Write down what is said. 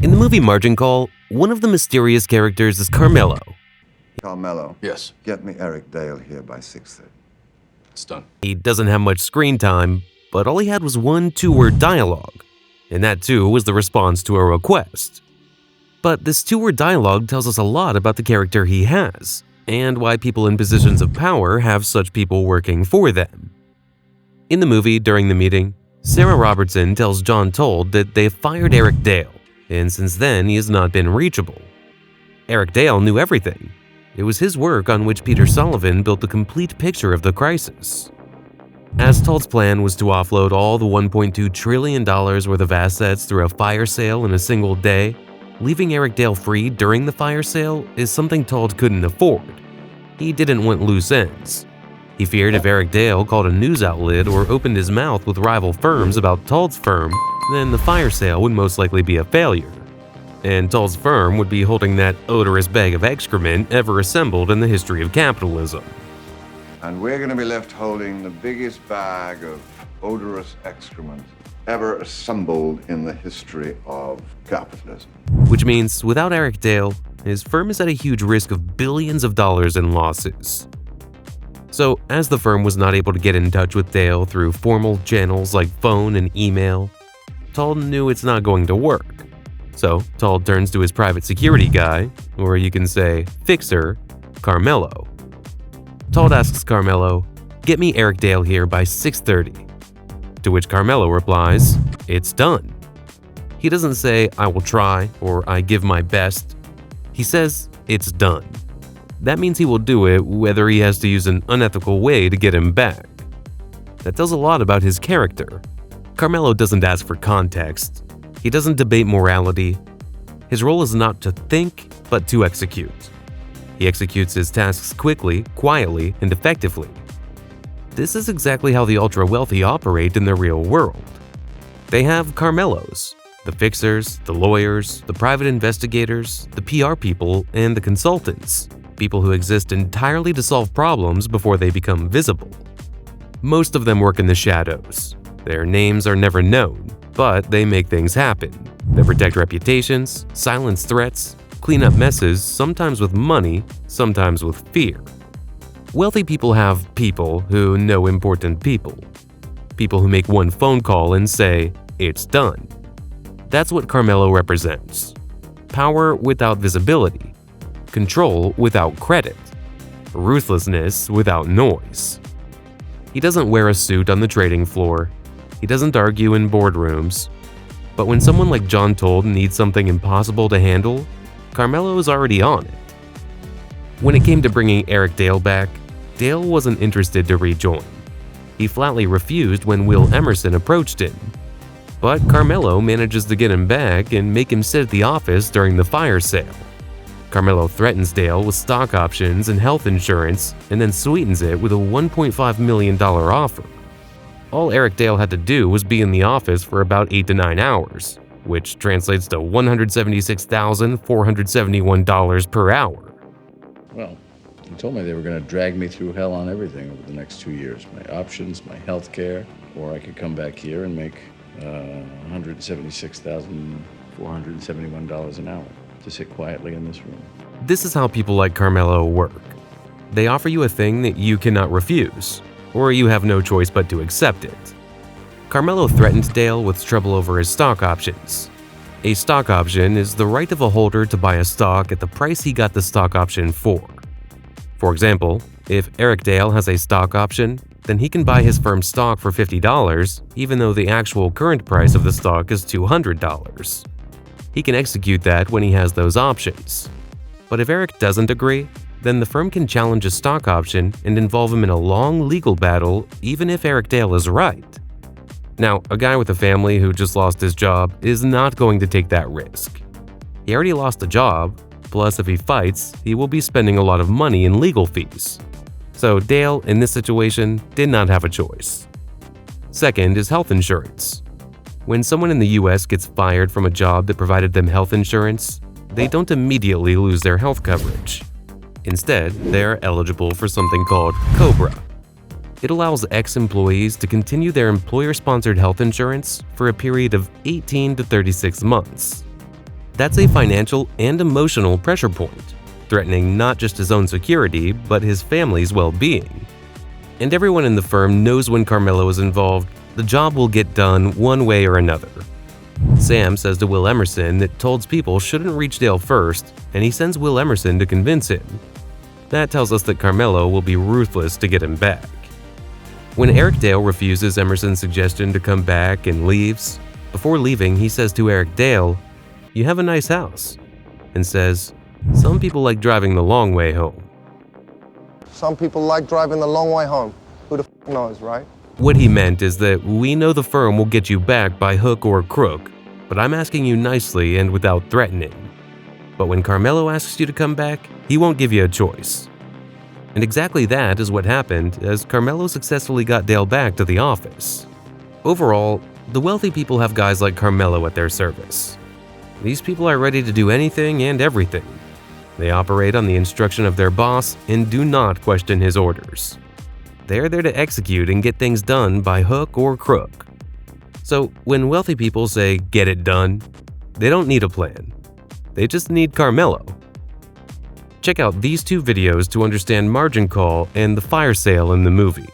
In the movie Margin Call, one of the mysterious characters is Carmelo. Carmelo. Yes. Get me Eric Dale here by 6:30. It's done. He doesn't have much screen time, but all he had was one two-word dialogue, and that too was the response to a request. But this two-word dialogue tells us a lot about the character he has, and why people in positions of power have such people working for them. In the movie, during the meeting, Sarah Robertson tells John Tuld that they've fired Eric Dale, and since then he has not been reachable. Eric Dale knew everything. It was his work on which Peter Sullivan built the complete picture of the crisis. As Tuld's plan was to offload all the $1.2 trillion worth of assets through a fire sale in a single day, leaving Eric Dale free during the fire sale is something Tuld couldn't afford. He didn't want loose ends. He feared if Eric Dale called a news outlet or opened his mouth with rival firms about Tuld's firm, then the fire sale would most likely be a failure. And Tuld's firm would be holding that odorous bag of excrement ever assembled in the history of capitalism. And we're going to be left holding the biggest bag of odorous excrement ever assembled in the history of capitalism. Which means, without Eric Dale, his firm is at a huge risk of billions of dollars in losses. So, as the firm was not able to get in touch with Dale through formal channels like phone and email, Tuld knew it's not going to work. So, Tuld turns to his private security guy, or you can say fixer, Carmelo. Tuld asks Carmelo, "Get me Eric Dale here by 6:30. To which Carmelo replies, "It's done." He doesn't say, "I will try," or "I give my best." He says, "It's done." That means he will do it whether he has to use an unethical way to get him back. That tells a lot about his character. Carmelo doesn't ask for context. He doesn't debate morality. His role is not to think, but to execute. He executes his tasks quickly, quietly, and effectively. This is exactly how the ultra-wealthy operate in the real world. They have Carmelos, the fixers, the lawyers, the private investigators, the PR people, and the consultants, people who exist entirely to solve problems before they become visible. Most of them work in the shadows. Their names are never known, but they make things happen. They protect reputations, silence threats, clean up messes, sometimes with money, sometimes with fear. Wealthy people have people who know important people. People who make one phone call and say, "It's done." That's what Carmelo represents. Power without visibility. Control without credit. Ruthlessness without noise. He doesn't wear a suit on the trading floor. He doesn't argue in boardrooms. But when someone like John Tuld needs something impossible to handle, Carmelo is already on it. When it came to bringing Eric Dale back, Dale wasn't interested to rejoin. He flatly refused when Will Emerson approached him. But Carmelo manages to get him back and make him sit at the office during the fire sale. Carmelo threatens Dale with stock options and health insurance and then sweetens it with a $1.5 million offer. All Eric Dale had to do was be in the office for about 8 to 9 hours, which translates to $176,471 per hour. Well, they told me they were going to drag me through hell on everything over the next 2 years. My options, my health care, or I could come back here and make $176,471 an hour to sit quietly in this room. This is how people like Carmelo work. They offer you a thing that you cannot refuse, or you have no choice but to accept it. Carmelo threatened Dale with trouble over his stock options. A stock option is the right of a holder to buy a stock at the price he got the stock option for. For example, if Eric Dale has a stock option, then he can buy his firm's stock for $50, even though the actual current price of the stock is $200. He can execute that when he has those options. But if Eric doesn't agree, then the firm can challenge a stock option and involve him in a long legal battle, even if Eric Dale is right. Now, a guy with a family who just lost his job is not going to take that risk. He already lost the job, plus if he fights, he will be spending a lot of money in legal fees. So Dale, in this situation, did not have a choice. Second is health insurance. When someone in the US gets fired from a job that provided them health insurance, they don't immediately lose their health coverage. Instead, they are eligible for something called COBRA. It allows ex-employees to continue their employer-sponsored health insurance for a period of 18 to 36 months. That's a financial and emotional pressure point, threatening not just his own security, but his family's well-being. And everyone in the firm knows when Carmelo is involved, the job will get done one way or another. Sam says to Will Emerson that Tuld's people shouldn't reach Dale first, and he sends Will Emerson to convince him. That tells us that Carmelo will be ruthless to get him back. When Eric Dale refuses Emerson's suggestion to come back and leaves, before leaving he says to Eric Dale, "You have a nice house," and says, "Some people like driving the long way home." Some people like driving the long way home. Who the f knows, right? What he meant is that we know the firm will get you back by hook or crook, but I'm asking you nicely and without threatening. But when Carmelo asks you to come back, he won't give you a choice. And exactly that is what happened as Carmelo successfully got Dale back to the office. Overall, the wealthy people have guys like Carmelo at their service. These people are ready to do anything and everything. They operate on the instruction of their boss and do not question his orders. They're there to execute and get things done by hook or crook. So when wealthy people say get it done, they don't need a plan. They just need Carmelo. Check out these two videos to understand margin call and the fire sale in the movie.